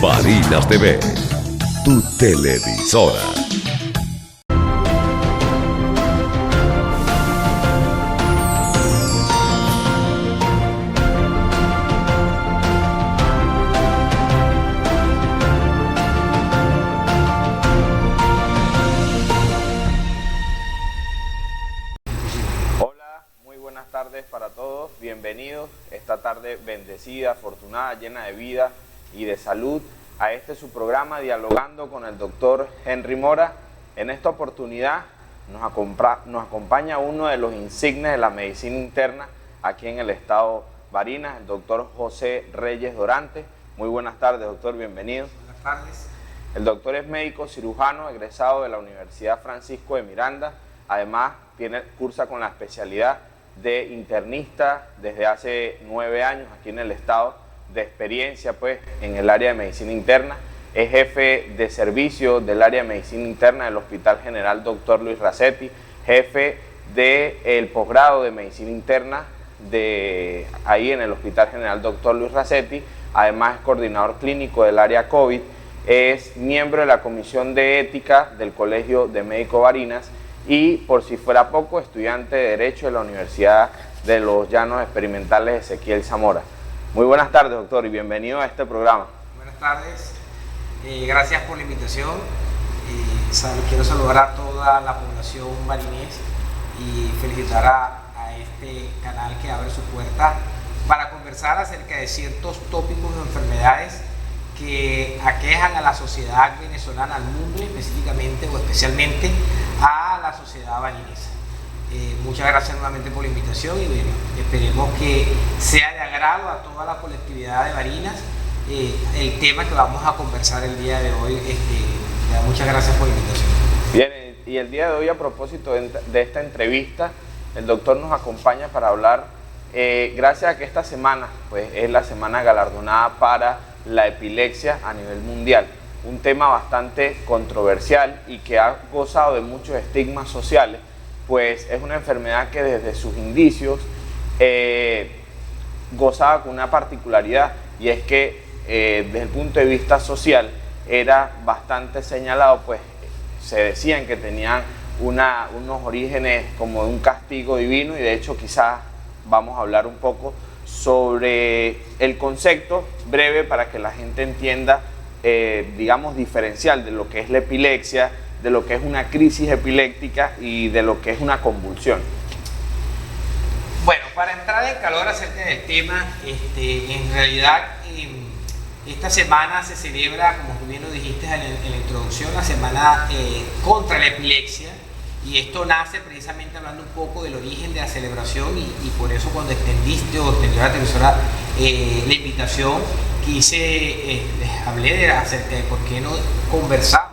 Barinas TV, tu televisora. Hola, muy buenas tardes para todos, bienvenidos esta tarde bendecida, afortunada, llena de vida y de salud a este su programa Dialogando con el doctor Henry Mora. En esta oportunidad nos acompaña uno de los insignes de la medicina interna aquí en el estado Barinas, el doctor José Reyes Dorante. Muy buenas tardes, doctor, bienvenido. Buenas tardes. El doctor es médico cirujano egresado de la Universidad Francisco de Miranda. Además, cursa con la especialidad de internista desde hace 9 años aquí en el estado, de experiencia pues en el área de medicina interna. Es jefe de servicio del área de medicina interna del Hospital General Dr. Luis Racetti, jefe del posgrado de medicina interna ahí en el Hospital General Dr. Luis Racetti. Además es coordinador clínico del área COVID, es miembro de la Comisión de Ética del Colegio de Médicos Barinas y, por si fuera poco, estudiante de Derecho de la Universidad de los Llanos Experimentales Ezequiel Zamora. Muy buenas tardes, doctor, y bienvenido a este programa. Buenas tardes, gracias por la invitación. Quiero saludar a toda la población barinés y felicitar a este canal que abre su puerta para conversar acerca de ciertos tópicos de enfermedades que aquejan a la sociedad venezolana, al mundo específicamente o especialmente a la sociedad barinesa. Muchas gracias nuevamente por la invitación y bueno, esperemos que sea de agrado a toda la colectividad de Barinas el tema que vamos a conversar el día de hoy. Muchas gracias por la invitación. Bien, y el día de hoy, a propósito de esta entrevista, el doctor nos acompaña para hablar, gracias a que esta semana pues, es la semana galardonada para la epilepsia a nivel mundial, un tema bastante controversial y que ha gozado de muchos estigmas sociales, pues es una enfermedad que desde sus indicios gozaba con una particularidad, y es que desde el punto de vista social era bastante señalado, pues se decían que tenían unos orígenes como de un castigo divino, y de hecho quizás vamos a hablar un poco sobre el concepto breve para que la gente entienda, digamos, diferencial de lo que es la epilepsia, de lo que es una crisis epiléptica y de lo que es una convulsión. Bueno, para entrar en calor acerca del tema, en realidad esta semana se celebra, como tú bien lo dijiste en la introducción, la semana contra la epilepsia, y esto nace precisamente hablando un poco del origen de la celebración y por eso cuando extendiste o extendió la televisora la invitación, hablé acerca de por qué no conversamos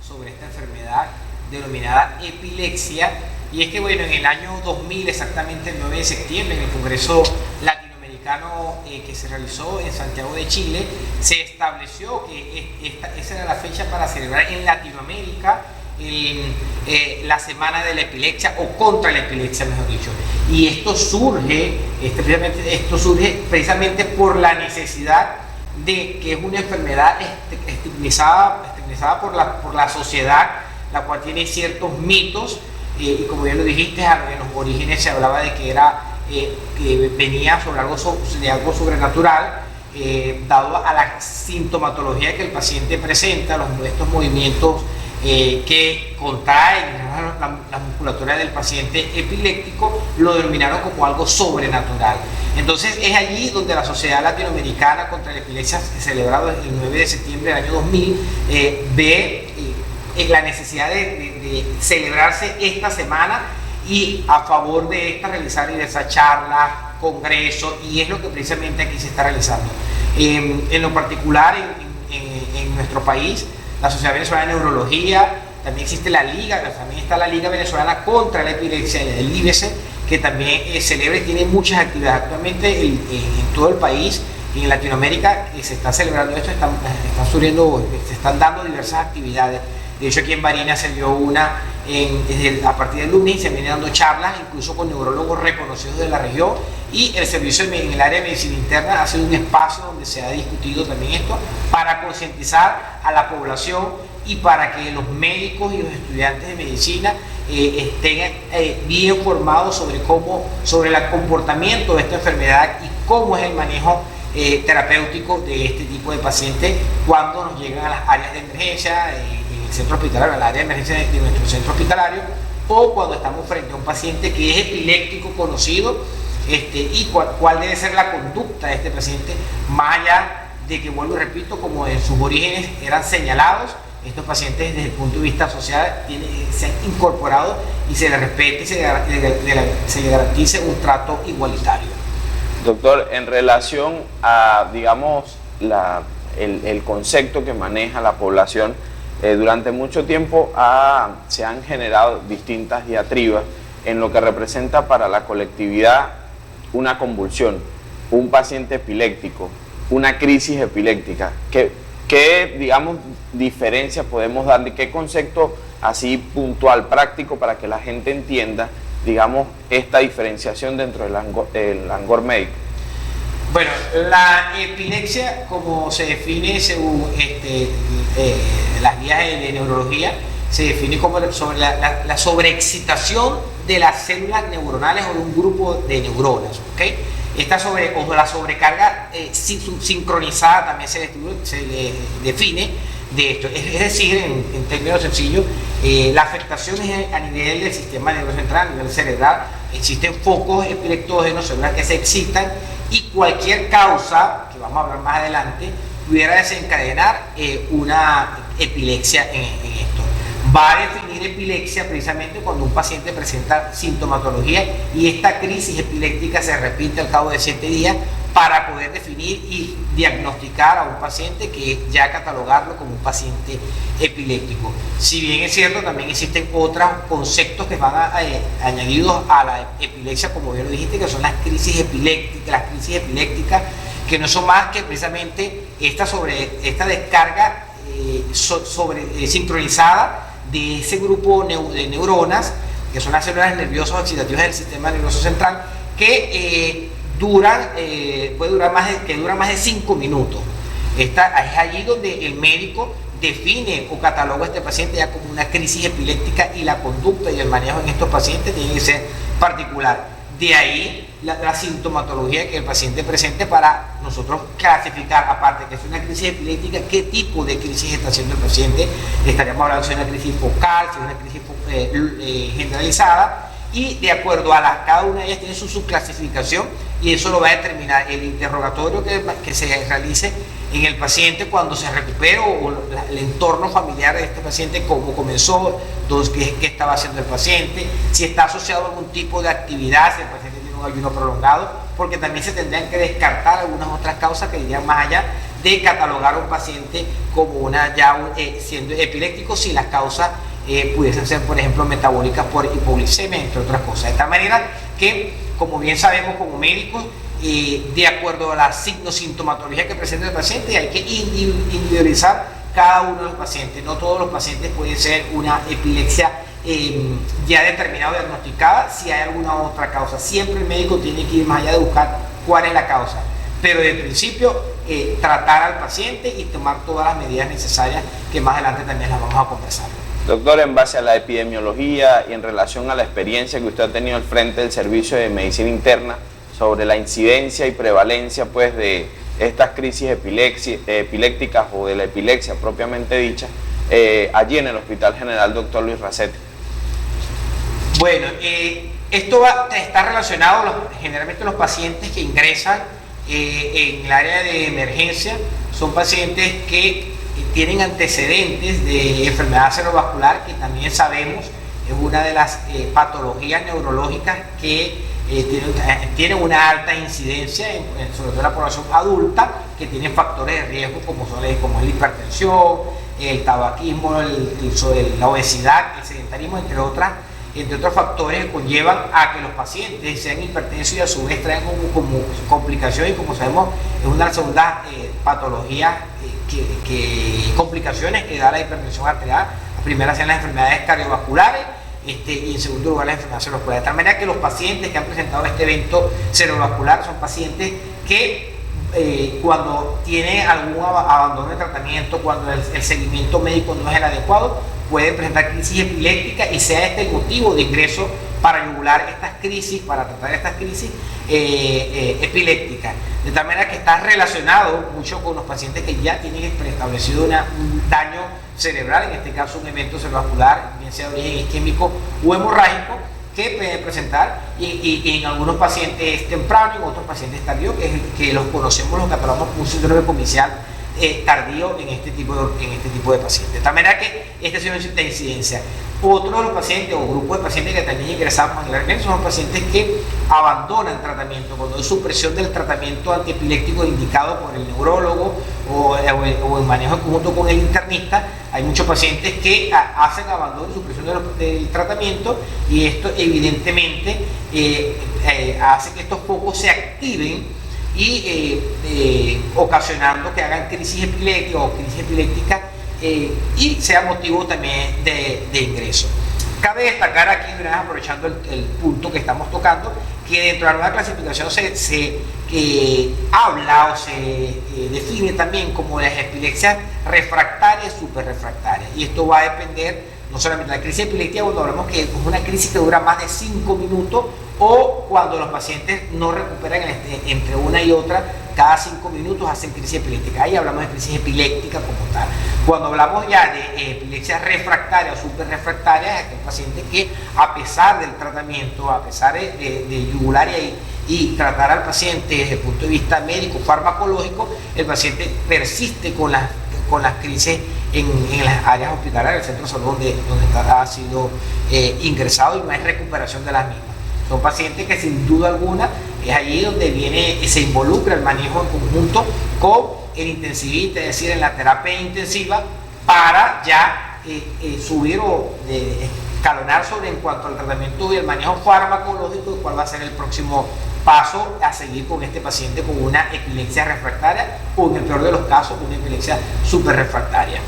sobre esta enfermedad denominada epilepsia. Y es que bueno, en el año 2000, exactamente el 9 de septiembre, en el Congreso Latinoamericano que se realizó en Santiago de Chile, se estableció que esa era la fecha para celebrar en Latinoamérica la semana de la epilepsia, o contra la epilepsia, mejor dicho. Y esto surge precisamente por la necesidad de que es una enfermedad estigmatizada por la sociedad, la cual tiene ciertos mitos, y como bien lo dijiste, en los orígenes se hablaba de que venía sobre algo sobrenatural, dado a la sintomatología que el paciente presenta, estos movimientos que contraen la musculatura del paciente epiléptico, lo denominaron como algo sobrenatural. Entonces es allí donde la Sociedad Latinoamericana contra la Epilepsia, celebrado el 9 de septiembre del año 2000, ve la necesidad de celebrarse esta semana, y a favor de esta realizar diversas charlas, congresos, y es lo que precisamente aquí se está realizando. En lo particular, en nuestro país, la Sociedad Venezolana de Neurología, también existe también está la Liga Venezolana contra la Epilepsia, el IVESE, que también celebra y tiene muchas actividades. Actualmente en todo el país y en Latinoamérica se está celebrando esto, se están dando diversas actividades. De hecho, aquí en Barinas se dio una a partir del lunes se vienen dando charlas, incluso con neurólogos reconocidos de la región, y el servicio en el área de medicina interna ha sido un espacio donde se ha discutido también esto para concientizar a la población y para que los médicos y los estudiantes de medicina estén bien formados sobre el comportamiento de esta enfermedad y cómo es el manejo terapéutico de este tipo de pacientes cuando nos llegan a las áreas de emergencia, en el centro hospitalario, al área de emergencia de nuestro centro hospitalario, o cuando estamos frente a un paciente que es epiléptico conocido, y cuál debe ser la conducta de este paciente, más allá de que, vuelvo y repito, como en sus orígenes eran señalados, estos pacientes desde el punto de vista social se han incorporado y se les respete y se les garantice un trato igualitario. Doctor, en relación a, digamos, el concepto que maneja la población, durante mucho tiempo se han generado distintas diatribas en lo que representa para la colectividad una convulsión, un paciente epiléptico, una crisis epiléptica. ¿Qué, digamos, diferencia podemos darle? ¿Qué concepto así puntual, práctico, para que la gente entienda, digamos, esta diferenciación dentro del langor médico? Bueno, la epilepsia, como se define según las guías de neurología, se define como sobre la sobreexcitación de las células neuronales o de un grupo de neuronas, ¿ok? O la sobrecarga sincronizada también se le define de esto. Es decir, en términos sencillos, la afectación es a nivel del sistema neurocentral, a nivel cerebral. Existen focos epileptógenos, células que se excitan, y cualquier causa, que vamos a hablar más adelante, pudiera desencadenar una epilepsia en esto. Va a definir epilepsia precisamente cuando un paciente presenta sintomatología y esta crisis epiléptica se repite al cabo de 7 días para poder definir y diagnosticar a un paciente que ya catalogarlo como un paciente epiléptico. Si bien es cierto, también existen otros conceptos que van añadidos a la epilepsia, como bien lo dijiste, que son las crisis epilépticas, que no son más que precisamente esta descarga sincronizada de ese grupo de neuronas, que son las células nerviosas oxidativas del sistema nervioso central, que duran más de 5 minutos. Es allí donde el médico define o cataloga a este paciente ya como una crisis epiléptica, y la conducta y el manejo en estos pacientes tiene que ser particular. De ahí la sintomatología que el paciente presente para nosotros clasificar, aparte que es una crisis epiléptica, qué tipo de crisis está haciendo el paciente. Estaríamos hablando de una crisis focal, si es una crisis generalizada, y de acuerdo a cada una de ellas tiene su subclasificación, y eso lo va a determinar el interrogatorio que se realice en el paciente cuando se recupere, o el entorno familiar de este paciente, cómo comenzó, qué estaba haciendo el paciente, si está asociado a algún tipo de actividad, si el paciente tiene un ayuno prolongado, porque también se tendrían que descartar algunas otras causas que irían más allá de catalogar a un paciente como siendo epiléptico, si las causas pudiesen ser, por ejemplo, metabólicas por hipoglicemia, entre otras cosas. De tal manera que, como bien sabemos como médicos, de acuerdo a la sintomatología que presenta el paciente, hay que individualizar cada uno de los pacientes. No todos los pacientes pueden ser una epilepsia ya determinada o diagnosticada. Si hay alguna otra causa, siempre el médico tiene que ir más allá de buscar cuál es la causa, pero de principio tratar al paciente y tomar todas las medidas necesarias, que más adelante también las vamos a conversar. Doctor, en base a la epidemiología y en relación a la experiencia que usted ha tenido al frente del servicio de medicina interna sobre la incidencia y prevalencia, pues, de estas crisis epilépticas o de la epilepsia propiamente dicha, allí en el Hospital General Dr. Luis Racetti. Bueno, esto está relacionado, generalmente los pacientes que ingresan en el área de emergencia son pacientes que tienen antecedentes de enfermedad cerebrovascular, que también sabemos es una de las patologías neurológicas que tienen una alta incidencia, sobre todo en la población adulta, que tienen factores de riesgo como es la hipertensión, el tabaquismo, la obesidad, el sedentarismo, entre otros factores que conllevan a que los pacientes sean hipertensos y a su vez traen como complicación, y como sabemos es una de las segundas patologías complicaciones que da la hipertensión arterial, primera sean las enfermedades cardiovasculares, y en segundo lugar las enfermedades cerebrovasculares. De tal manera que los pacientes que han presentado este evento cerebrovascular son pacientes que cuando tiene algún abandono de tratamiento, cuando el seguimiento médico no es el adecuado, pueden presentar crisis epilépticas y sea este el motivo de ingreso para yugular estas crisis, para tratar estas crisis epilépticas. De tal manera que está relacionado mucho con los pacientes que ya tienen preestablecido un daño cerebral, en este caso un evento cerebrovascular, bien sea de origen isquémico o hemorrágico, que pueden presentar y en algunos pacientes tempranos y en otros pacientes tardíos, que los conocemos, los catalogamos como un síndrome comicial tardío en este tipo de pacientes. De tal manera que esta es una incidencia. Otro de los pacientes o grupos de pacientes que también ingresamos en el son los pacientes que abandonan tratamiento, cuando hay supresión del tratamiento antiepiléptico indicado por el neurólogo o en manejo conjunto con el internista. Hay muchos pacientes que hacen abandono y supresión del tratamiento, y esto evidentemente hace que estos focos se activen y ocasionando que hagan crisis epilépticas o crisis epilépticas y sea motivo también de ingreso. Cabe destacar aquí, aprovechando el punto que estamos tocando, que dentro de la nueva clasificación se habla o se define también como las epilepsias refractarias y superrefractarias, y esto va a depender no solamente de la crisis epiléptica, cuando hablamos que es una crisis que dura más de 5 minutos, o cuando los pacientes no recuperan entre una y otra, cada 5 minutos hacen crisis epiléptica. Ahí hablamos de crisis epiléptica como tal. Cuando hablamos ya de epilepsia refractaria o superrefractaria, es aquel paciente que, a pesar del tratamiento, a pesar de yugular y tratar al paciente desde el punto de vista médico, farmacológico, el paciente persiste con las crisis en las áreas hospitalarias, el centro de salud donde ha sido ingresado, y no hay recuperación de las mismas. Son pacientes que sin duda alguna es allí donde se involucra el manejo en conjunto con el intensivista, es decir, en la terapia intensiva, para ya subir o escalonar en cuanto al tratamiento y el manejo farmacológico, y cuál va a ser el próximo paso a seguir con este paciente con una epilepsia refractaria o, en el peor de los casos, una epilepsia superrefractaria.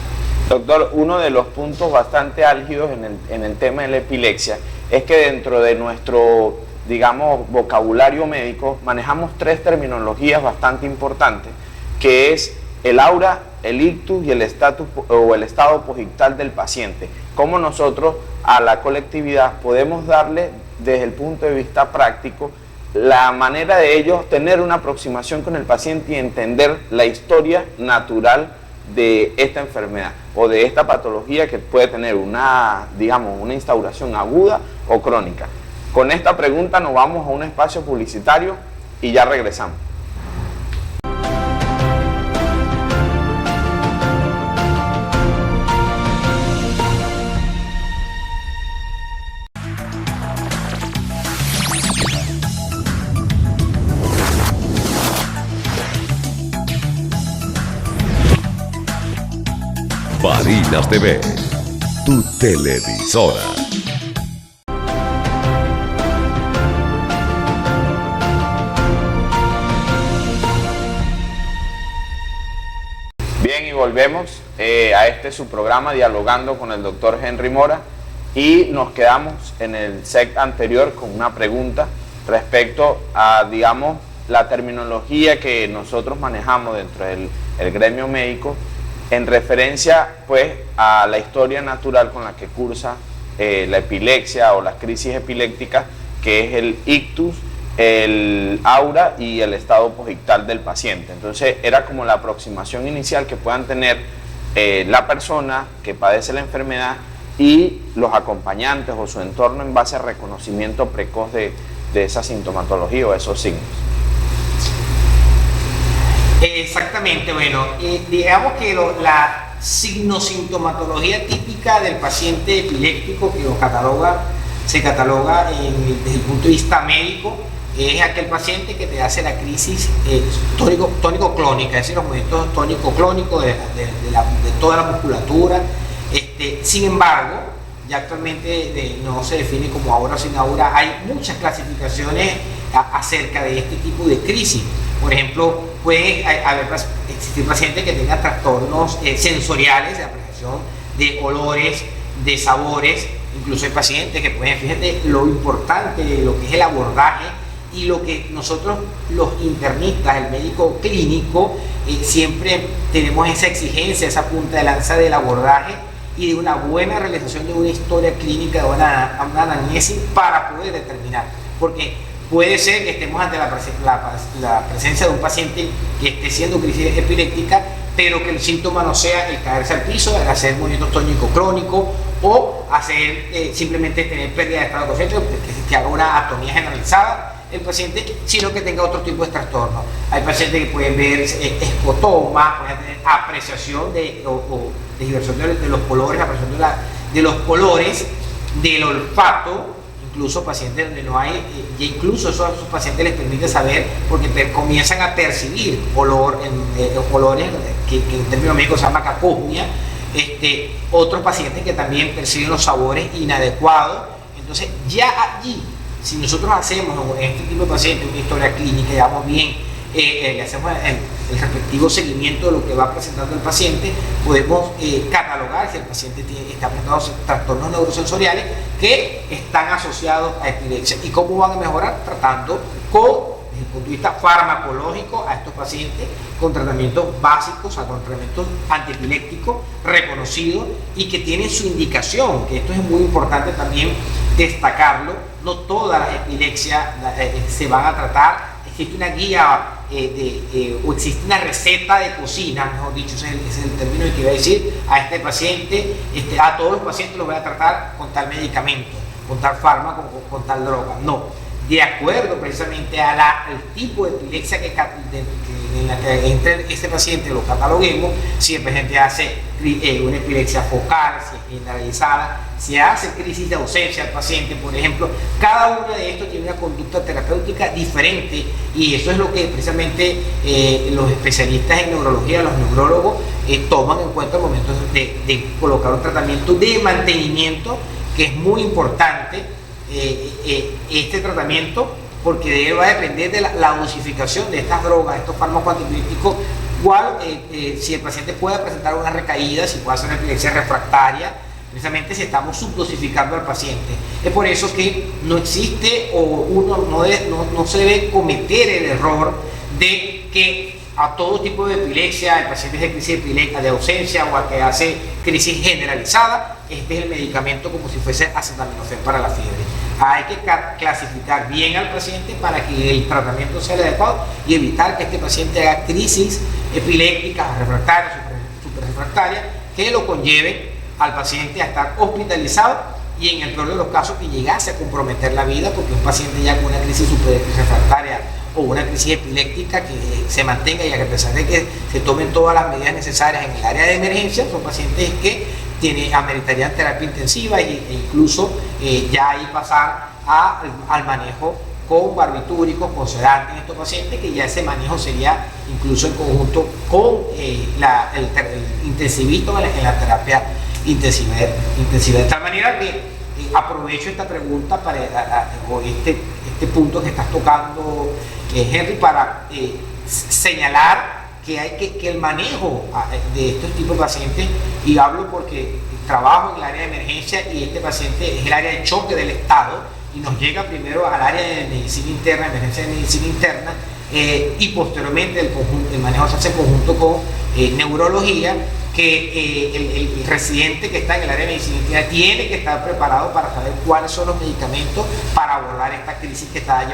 Doctor, uno de los puntos bastante álgidos en el tema de la epilepsia es que dentro de nuestro, digamos, vocabulario médico manejamos 3 terminologías bastante importantes, que es el aura, el ictus y el estatus o el estado posictal del paciente. Cómo nosotros a la colectividad podemos darle, desde el punto de vista práctico, la manera de ellos tener una aproximación con el paciente y entender la historia natural de esta enfermedad o de esta patología, que puede tener una instauración aguda o crónica. Con esta pregunta nos vamos a un espacio publicitario y ya regresamos. Barinas TV, tu televisora. Bien, y volvemos a su programa Dialogando con el doctor Henry Mora, y nos quedamos en el set anterior con una pregunta respecto a, digamos, la terminología que nosotros manejamos dentro del gremio médico en referencia pues a la historia natural con la que cursa la epilepsia o las crisis epilépticas, que es el ictus, el aura y el estado posictal del paciente. Entonces era como la aproximación inicial que puedan tener la persona que padece la enfermedad y los acompañantes o su entorno en base a reconocimiento precoz de esa sintomatología o esos signos. Exactamente, bueno, digamos que la signosintomatología típica del paciente epiléptico, que se cataloga desde el punto de vista médico, es aquel paciente que te hace la crisis tónico-clónica, es decir, los movimientos tónico-clónicos de toda la musculatura. Sin embargo, ya actualmente no se define como aura o sin aura. Hay muchas clasificaciones acerca de este tipo de crisis. Por ejemplo, puede existir pacientes que tengan trastornos sensoriales de apreciación de olores, de sabores. Incluso hay pacientes que pueden, fíjate lo importante de lo que es el abordaje y lo que nosotros los internistas, el médico clínico, siempre tenemos esa exigencia, esa punta de lanza del abordaje y de una buena realización de una historia clínica, de una anamnesis para poder determinar. Porque puede ser que estemos ante la presencia de un paciente que esté siendo crisis epiléptica, pero que el síntoma no sea el caerse al piso, el hacer movimiento tónico crónico o hacer simplemente tener pérdida de estado de conciencia, que haga una atonía generalizada el paciente, sino que tenga otro tipo de trastorno. Hay pacientes que pueden ver escotomas, pueden tener apreciación o diversión de los colores, apreciación de los colores, del olfato, incluso pacientes donde no hay, y incluso esos pacientes les permite saber, porque comienzan a percibir olores que en términos médicos se llama cacognia. Otros pacientes que también perciben los sabores inadecuados. Entonces ya allí, si nosotros hacemos en este tipo de pacientes una historia clínica, digamos bien, le hacemos el respectivo seguimiento de lo que va presentando el paciente, podemos catalogar si el paciente está presentando trastornos neurosensoriales que están asociados a epilepsia y cómo van a mejorar tratando desde el punto de vista farmacológico a estos pacientes con tratamientos básicos, con tratamientos antiepilépticos reconocidos y que tienen su indicación, que esto es muy importante también destacarlo. No todas las epilepsias se van a tratar. Existe una guía o existe una receta de cocina, mejor dicho, ese es el término que iba a decir, a este paciente, a todos los pacientes los voy a tratar con tal medicamento, con tal fármaco, con tal droga. No, de acuerdo precisamente al tipo de epilepsia en la que entre este paciente, lo cataloguemos, si el paciente hace una epilepsia focal, si es generalizada, si hace crisis de ausencia al paciente, por ejemplo, cada uno de estos tiene una conducta terapéutica diferente y eso es lo que precisamente los especialistas en neurología, los neurólogos, toman en cuenta al momento de colocar un tratamiento de mantenimiento, que es muy importante este tratamiento, porque va a depender de la dosificación de estas drogas, estos fármacos antiepilépticos, si el paciente puede presentar una recaída, si puede hacer una epilepsia refractaria, precisamente si estamos subdosificando al paciente. Es por eso que no existe o uno no se debe cometer el error de que a todo tipo de epilepsia, el paciente de crisis epiléptica de ausencia o al que hace crisis generalizada, este es el medicamento como si fuese acetaminofén para la fiebre. Hay que clasificar bien al paciente para que el tratamiento sea el adecuado y evitar que este paciente haga crisis epilépticas refractarias, super refractarias, que lo conlleven al paciente a estar hospitalizado y en el peor de los casos que llegase a comprometer la vida, porque un paciente ya con una crisis super refractaria o una crisis epiléptica que se mantenga y a pesar de que se tomen todas las medidas necesarias en el área de emergencia, son pacientes que ameritarían terapia intensiva e incluso ya ahí pasar al manejo con barbitúricos, con sedantes en estos pacientes, que ya ese manejo sería incluso en conjunto con el intensivito en la terapia intensiva. De tal manera que aprovecho esta pregunta o este punto que estás tocando, Henry, para señalar que el manejo de estos tipos de pacientes, y hablo porque trabajo en el área de emergencia y este paciente es el área de choque del Estado y nos llega primero al área de medicina interna, emergencia de medicina interna, y posteriormente el manejo se hace en conjunto con neurología, que el residente que está en el área de medicina interna tiene que estar preparado para saber cuáles son los medicamentos para abordar esta crisis que está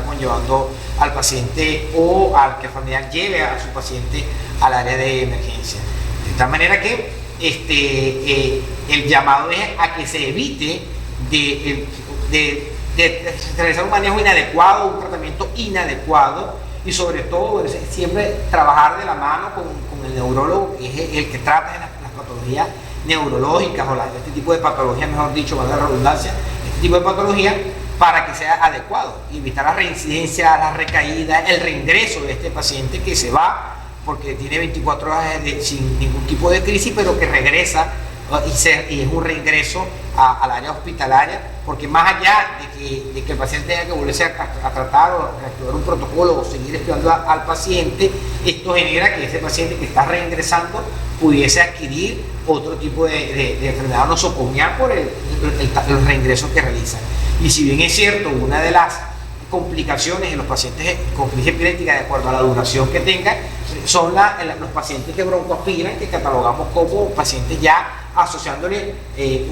conllevando al paciente o al que el familiar lleve a su paciente al área de emergencia. De tal manera que el llamado es a que se evite de realizar un manejo inadecuado, un tratamiento inadecuado, y sobre todo siempre trabajar de la mano con el neurólogo, que es el que trata de las patologías neurológicas o este tipo de patologías, mejor dicho, valga la redundancia, este tipo de patologías, para que sea adecuado y evitar la reincidencia, la recaída, el reingreso de este paciente que se va porque tiene 24 horas sin ningún tipo de crisis, pero que regresa y es un reingreso al área hospitalaria, porque más allá de que el paciente tenga que volverse a tratar o reactivar un protocolo o seguir estudiando al paciente, esto genera que ese paciente que está reingresando pudiese adquirir otro tipo de enfermedad nosocomial por los reingresos que realiza. Y si bien es cierto, una de las complicaciones en los pacientes con crisis epiléptica, de acuerdo a la duración que tengan, son los pacientes que broncoaspiran, que catalogamos como pacientes ya asociándole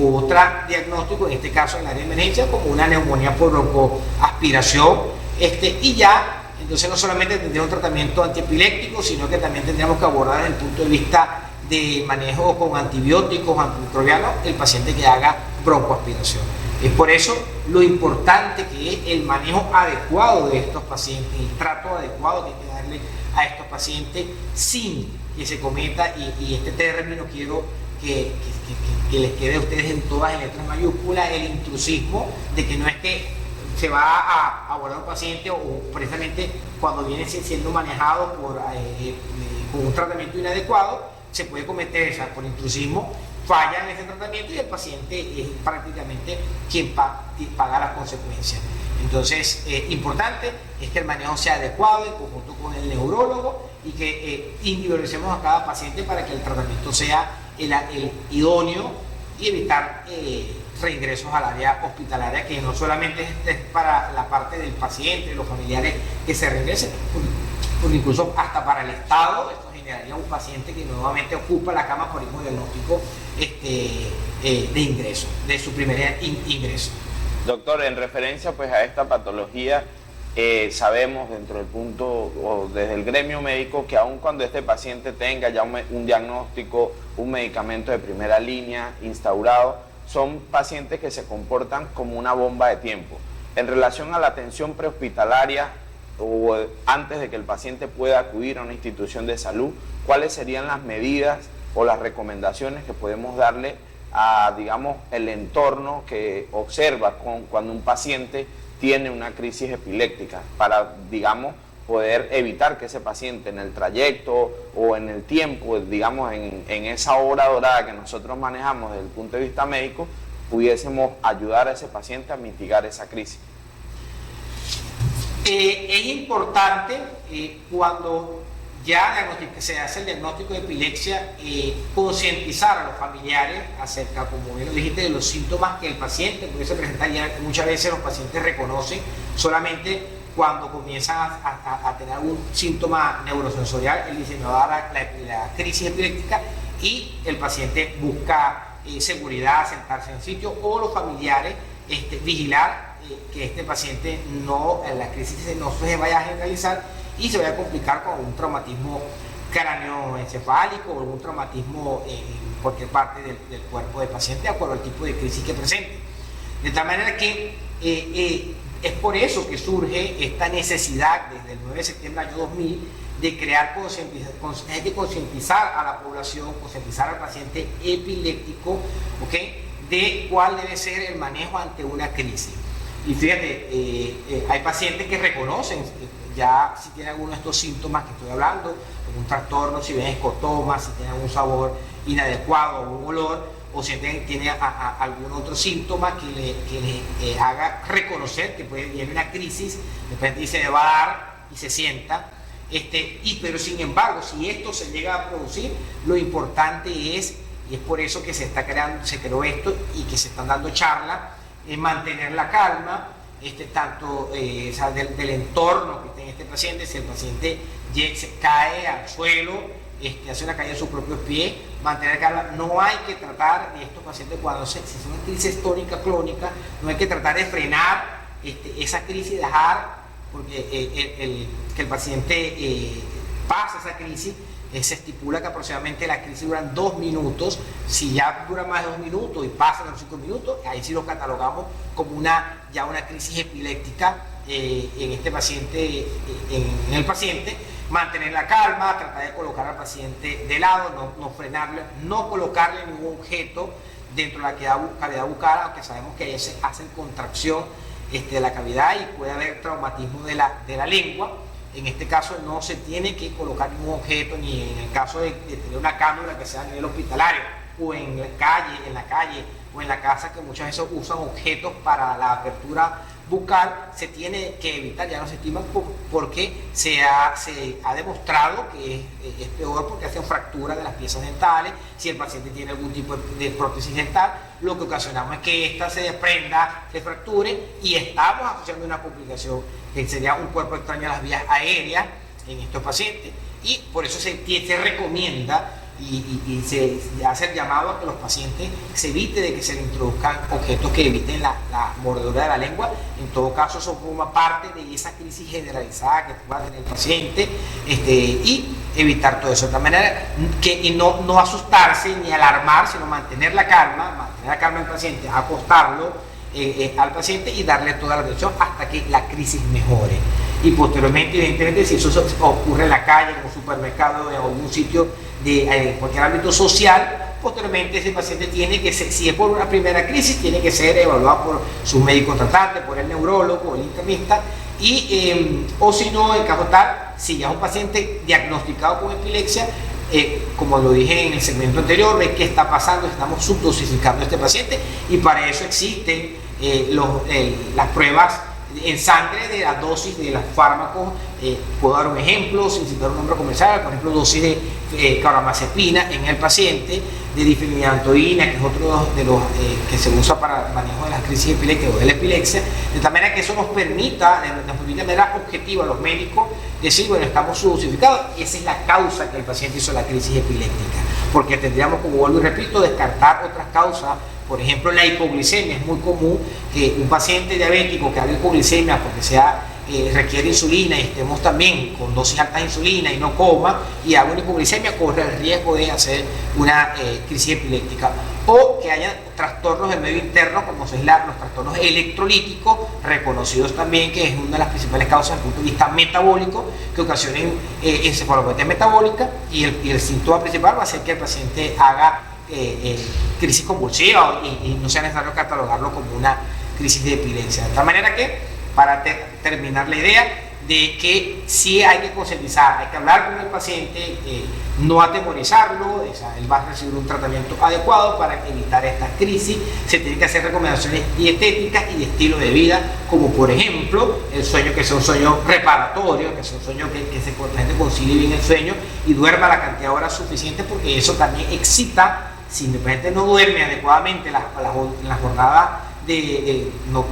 otro diagnóstico, en este caso en el área de emergencia, como una neumonía por broncoaspiración, y ya, entonces no solamente tendría un tratamiento antiepiléptico, sino que también tendríamos que abordar desde el punto de vista de manejo con antibióticos, antimicrobianos, el paciente que haga broncoaspiración. Es por eso lo importante que es el manejo adecuado de estos pacientes, el trato adecuado que hay que darle a estos pacientes sin que se cometa, y este término quiero que les quede a ustedes en todas las letras mayúsculas, el intrusismo, de que no es que se va a abordar un paciente o precisamente cuando viene siendo manejado con un tratamiento inadecuado, se puede cometer, o sea, por intrusismo, falla en ese tratamiento y el paciente es prácticamente quien paga las consecuencias. Entonces, importante es que el manejo sea adecuado en conjunto con el neurólogo y que individualicemos a cada paciente para que el tratamiento sea el idóneo y evitar reingresos al área hospitalaria, que no solamente es para la parte del paciente, de los familiares que se reingresen, porque incluso hasta para el Estado esto generaría un paciente que nuevamente ocupa la cama por mismo diagnóstico de ingreso, de su primer ingreso. Doctor, en referencia pues a esta patología, sabemos dentro del punto o desde el gremio médico que aun cuando este paciente tenga ya un diagnóstico, un medicamento de primera línea instaurado, son pacientes que se comportan como una bomba de tiempo. En relación a la atención prehospitalaria o antes de que el paciente pueda acudir a una institución de salud, ¿cuáles serían las medidas o las recomendaciones que podemos darle a, digamos, el entorno que observa cuando un paciente tiene una crisis epiléptica para, digamos, poder evitar que ese paciente en el trayecto o en el tiempo, digamos, en esa hora dorada que nosotros manejamos desde el punto de vista médico, pudiésemos ayudar a ese paciente a mitigar esa crisis? Es importante cuando ya se hace el diagnóstico de epilepsia, concientizar a los familiares acerca, como bien lo dijiste, de los síntomas que el paciente puede presentar. Ya muchas veces los pacientes reconocen solamente cuando comienzan a tener algún síntoma neurosensorial. Él dice: me va a dar la crisis epiléptica, y el paciente busca seguridad, sentarse en sitio, o los familiares vigilar que este paciente la crisis no se vaya a generalizar y se vaya a complicar con un traumatismo cráneoencefálico o algún traumatismo en cualquier parte del cuerpo del paciente, de acuerdo al tipo de crisis que presente. De tal manera que es por eso que surge esta necesidad desde el 9 de septiembre del año 2000 de crear hay que concientizar a la población, concientizar al paciente epiléptico, ¿okay?, de cuál debe ser el manejo ante una crisis. Y fíjate, hay pacientes que reconocen ya si tienen alguno de estos síntomas que estoy hablando, como un trastorno, si ven escotomas, si tienen algún sabor inadecuado, algún olor, o si tiene algún otro síntoma que le haga reconocer que viene una crisis. De repente dice: me va a dar, y se sienta. Pero sin embargo, si esto se llega a producir, lo importante es, y es por eso que se creó esto y que se están dando charlas, mantener la calma, tanto del entorno que tiene este paciente. Si el paciente se cae al suelo, hace una caída de sus propios pies, mantener calma. No hay que tratar de estos pacientes cuando si es una crisis tónica clónica, no hay que tratar de frenar esa crisis y dejar porque que el paciente pase esa crisis. Se estipula que aproximadamente la crisis dura 2 minutos. Si ya dura más de 2 minutos y pasan los 5 minutos, ahí sí lo catalogamos como ya una crisis epiléptica en este paciente, en el paciente. Mantener la calma, tratar de colocar al paciente de lado, no frenarle, no colocarle ningún objeto dentro de la cavidad bucal, aunque sabemos que ahí se hace contracción de la cavidad y puede haber traumatismo de la lengua. En este caso no se tiene que colocar ningún objeto, ni en el caso de tener una cánula que sea a nivel hospitalario o en la calle o en la casa, que muchas veces usan objetos para la apertura bucal, se tiene que evitar, ya no se estima porque se ha demostrado que es peor porque hacen fractura de las piezas dentales. Si el paciente tiene algún tipo de prótesis dental, lo que ocasionamos es que ésta se desprenda, se fracture, y estamos asociando una complicación que sería un cuerpo extraño a las vías aéreas en estos pacientes, y por eso se recomienda y se hace el llamado a que los pacientes se evite de que se le introduzcan objetos que eviten la mordedura de la lengua. En todo caso, eso forma parte de esa crisis generalizada que va a tener el paciente, y evitar todo eso. De tal manera que no asustarse ni alarmar, sino mantener la calma del paciente, acostarlo al paciente y darle toda la atención hasta que la crisis mejore. Y posteriormente, evidentemente, si eso ocurre en la calle, en un supermercado, en algún sitio de cualquier ámbito social, posteriormente ese paciente tiene que ser, si es por una primera crisis, tiene que ser evaluado por su médico tratante, por el neurólogo, el internista, o si no, en caso tal, si ya es un paciente diagnosticado con epilepsia, como lo dije en el segmento anterior, ver qué está pasando, estamos subdosificando a este paciente, y para eso existen las pruebas en sangre de la dosis de los fármacos. Puedo dar un ejemplo sin citar un nombre comercial, por ejemplo, dosis de carbamazepina en el paciente, de difenidantoína, que es otro de los que se usa para el manejo de las crisis epilépticas o de la epilepsia, de tal manera que eso nos permita de manera objetiva a los médicos decir, bueno, estamos subdosificados, y esa es la causa que el paciente hizo la crisis epiléptica, porque tendríamos, como vuelvo y repito, descartar otras causas. Por ejemplo, la hipoglicemia. Es muy común que un paciente diabético que haga hipoglicemia porque requiere insulina, y estemos también con dosis altas de insulina y no coma, y haga una hipoglicemia, corre el riesgo de hacer una crisis epiléptica. O que haya trastornos del medio interno, como son los trastornos electrolíticos, reconocidos también, que es una de las principales causas desde el punto de vista metabólico, que ocasionen encefalopatía metabólica, y el síntoma principal va a ser que el paciente haga crisis convulsiva, y no sea necesario catalogarlo como una crisis de epilepsia. De tal manera que, para terminar la idea de que sí hay que concientizar, hay que hablar con el paciente, no atemorizarlo, él va a recibir un tratamiento adecuado para evitar estas crisis. Se tienen que hacer recomendaciones dietéticas y de estilo de vida, como por ejemplo el sueño, que sea un sueño reparatorio, que sea un sueño que la gente concilie bien el sueño y duerma la cantidad de horas suficiente, porque eso también excita. Si el paciente no duerme adecuadamente las jornadas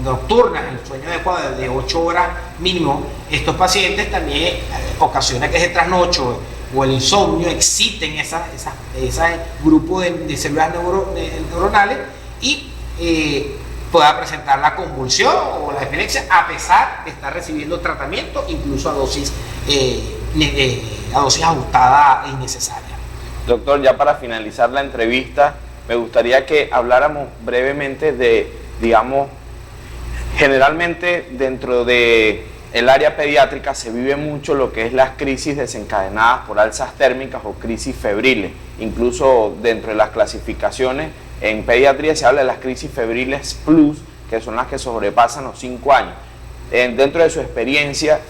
nocturnas, el sueño adecuado de 8 horas mínimo, estos pacientes también ocasiona que ese trasnocho o el insomnio exciten ese grupo de células neuronales, y pueda presentar la convulsión o la epilepsia, a pesar de estar recibiendo tratamiento, incluso a dosis ajustada e innecesaria. Doctor, ya para finalizar la entrevista, me gustaría que habláramos brevemente de, digamos, generalmente dentro de el área pediátrica se vive mucho lo que es las crisis desencadenadas por alzas térmicas o crisis febriles. Incluso dentro de las clasificaciones en pediatría se habla de las crisis febriles plus, que son las que sobrepasan los 5 años. Dentro de su experiencia,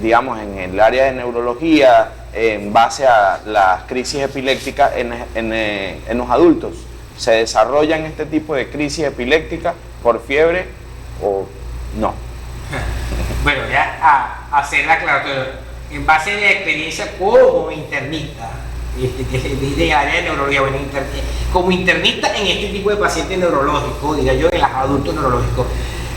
digamos, en el área de neurología, en base a las crisis epilépticas en los adultos, ¿se desarrollan este tipo de crisis epilépticas por fiebre o no? Bueno, ya a hacer la aclaratoria, en base a la experiencia como internista, de área de neurología, bueno, como internista en este tipo de pacientes neurológicos, diría yo, en los adultos neurológicos,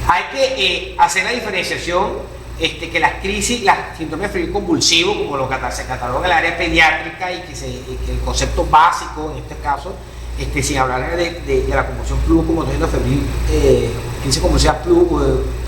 hay que hacer la diferenciación que las crisis, las síndromes febril convulsivos, como lo que se cataloga en el área pediátrica, y que el concepto básico en este caso, sin hablar de la convulsión plus, como estoy diciendo, febril, crisis convulsiva plus,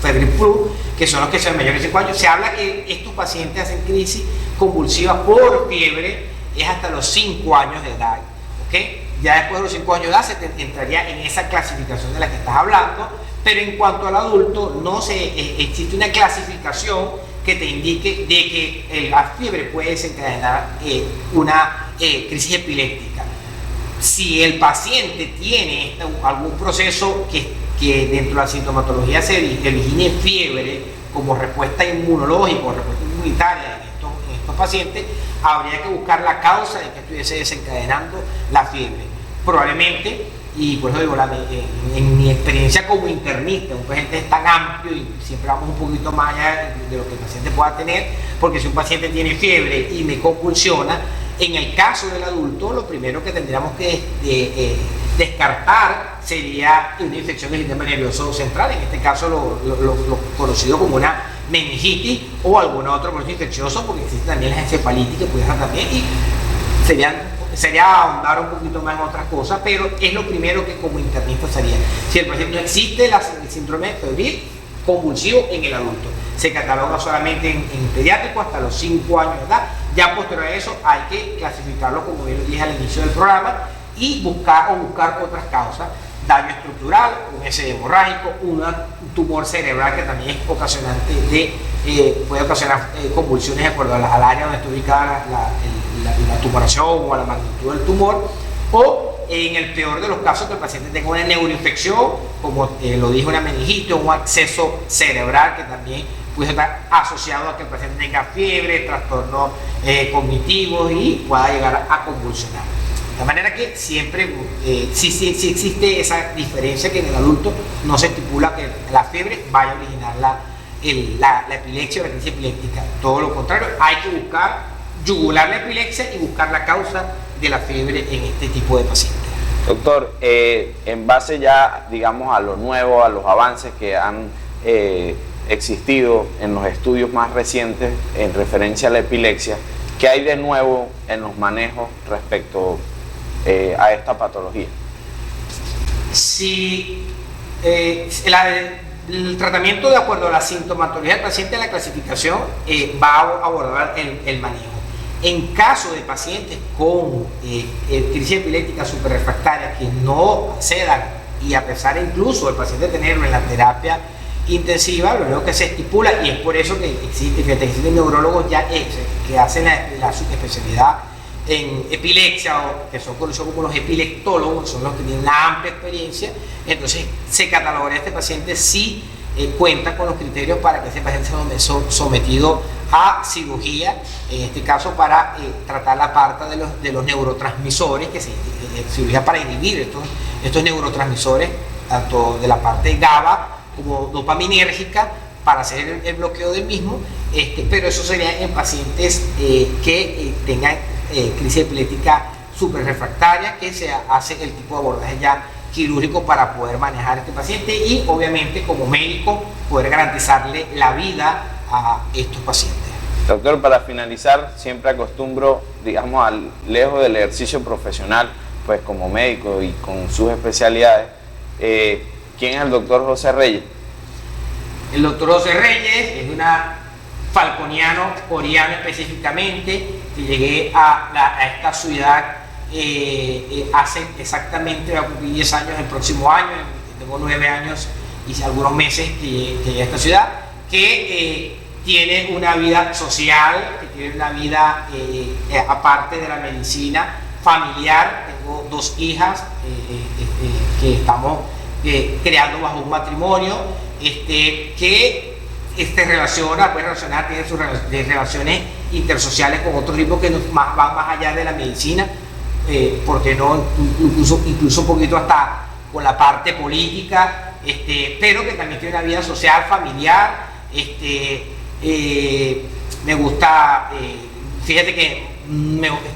febril plus, que son los que son mayores de 5 años, se habla que estos pacientes hacen crisis convulsiva por fiebre, es hasta los 5 años de edad, ¿okay? Ya después de los 5 años de edad se entraría en esa clasificación de la que estás hablando. Pero en cuanto al adulto, no existe una clasificación que te indique de que la fiebre puede desencadenar una crisis epiléptica. Si el paciente tiene algún proceso que dentro de la sintomatología se origine fiebre como respuesta inmunológica o respuesta inmunitaria en estos pacientes, habría que buscar la causa de que estuviese desencadenando la fiebre. Probablemente y por eso digo, en mi experiencia como internista, un paciente es tan amplio y siempre vamos un poquito más allá de lo que el paciente pueda tener, porque si un paciente tiene fiebre y me convulsiona, en el caso del adulto, lo primero que tendríamos que descartar sería una infección del sistema nervioso central, en este caso lo conocido como una meningitis o algún otro proceso infeccioso, porque existen también las encefalitis que pueden ser también, y sería ahondar un poquito más en otras cosas, pero es lo primero que como internista sería. Si el paciente no existe el síndrome febril convulsivo en el adulto, se cataloga solamente en pediátrico hasta los 5 años de edad. Ya posterior a eso hay que clasificarlo, como bien lo dije al inicio del programa, y buscar otras causas: daño estructural, un S hemorrágico, un tumor cerebral que también es ocasionante puede ocasionar convulsiones de acuerdo al área donde está ubicada la tumoración o a la magnitud del tumor, o en el peor de los casos que el paciente tenga una neuroinfección, como lo dije, una meningitis o un acceso cerebral que también puede estar asociado a que el paciente tenga fiebre, trastornos cognitivos y pueda llegar a convulsionar. De manera que siempre, sí existe esa diferencia, que en el adulto no se estipula que la fiebre vaya a originar la epilepsia o la crisis epiléptica. Todo lo contrario, hay que buscar yugular la epilepsia y buscar la causa de la fiebre en este tipo de pacientes. Doctor, en base ya, digamos, a lo nuevo, a los avances que han existido en los estudios más recientes en referencia a la epilepsia, ¿qué hay de nuevo en los manejos respecto a esta patología? Si el tratamiento, de acuerdo a la sintomatología del paciente, la clasificación va a abordar el manejo. En caso de pacientes con crisis epiléptica superrefractaria que no cedan, y a pesar incluso del paciente tenerlo en la terapia intensiva, lo único que se estipula, y es por eso que existen neurólogos ya que hacen la subespecialidad en epilepsia, o que son conocidos como los epileptólogos, son los que tienen una amplia experiencia. Entonces se catalogaría a este paciente si cuenta con los criterios para que ese paciente sea sometido a cirugía, en este caso para tratar la parte de los neurotransmisores, que cirugía para inhibir estos neurotransmisores, tanto de la parte GABA como dopaminérgica, para hacer el bloqueo del mismo, pero eso sería en pacientes que tengan crisis epiléptica superrefractaria, que se hace el tipo de abordaje ya quirúrgico para poder manejar a este paciente y obviamente como médico poder garantizarle la vida a estos pacientes. Doctor, para finalizar, siempre acostumbro, digamos, lejos del ejercicio profesional, pues como médico y con sus especialidades, ¿quién es el doctor José Reyes? El doctor José Reyes es una falconiano, oriano específicamente, que llegué a esta ciudad hace exactamente, voy a cumplir 10 años el próximo año, tengo 9 años y algunos meses que llegué a esta ciudad, que tiene una vida social, que tiene una vida aparte de la medicina familiar. Tengo 2 hijas que estamos creando bajo un matrimonio, que relaciona, puede relacionar, tiene sus relaciones intersociales con otros tipos que van más allá de la medicina, porque no, incluso un poquito hasta con la parte política, pero que también tiene una vida social, familiar. Me gusta, fíjate que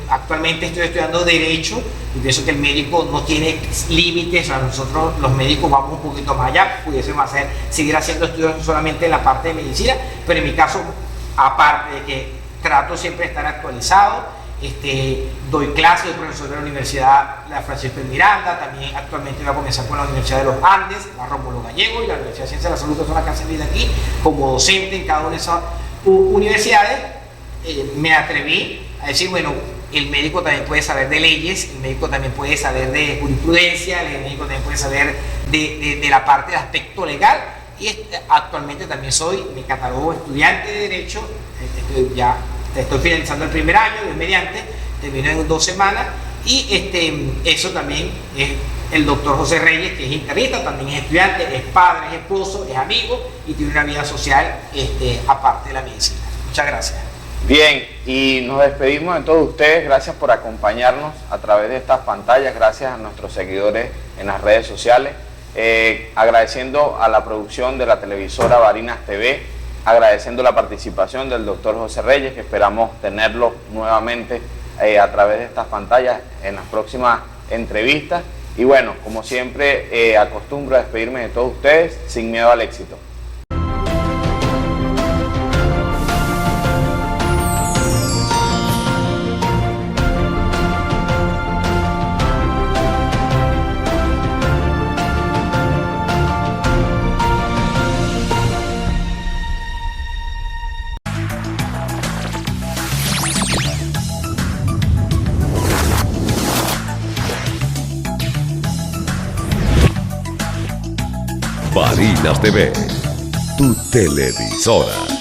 actualmente estoy estudiando Derecho y pienso que el médico no tiene límites. O sea, nosotros los médicos vamos un poquito más allá, pudiésemos seguir haciendo estudios solamente en la parte de medicina, pero en mi caso, aparte de que trato siempre de estar actualizado, doy clases, soy profesor de la Universidad la Francisco de Miranda, también actualmente voy a comenzar con la Universidad de los Andes, la Rómulo Gallego y la Universidad de Ciencias de la Salud, que son las que han salido aquí, como docente en cada una de esas universidades. Me atreví a decir, bueno, el médico también puede saber de leyes, el médico también puede saber de jurisprudencia, el médico también puede saber de la parte de aspecto legal, y actualmente también me catalogo estudiante de Derecho. Estoy finalizando el primer año, Dios mediante, termino en 2 semanas, y eso también es el doctor José Reyes, que es internista, también es estudiante, es padre, es esposo, es amigo y tiene una vida social aparte de la medicina. Muchas gracias. Bien, y nos despedimos de todos ustedes. Gracias por acompañarnos a través de estas pantallas. Gracias a nuestros seguidores en las redes sociales. Agradeciendo a la producción de la televisora Barinas TV, agradeciendo la participación del doctor José Reyes, que esperamos tenerlo nuevamente a través de estas pantallas en las próximas entrevistas. Y bueno, como siempre, acostumbro a despedirme de todos ustedes sin miedo al éxito. Barinas TV, tu televisora.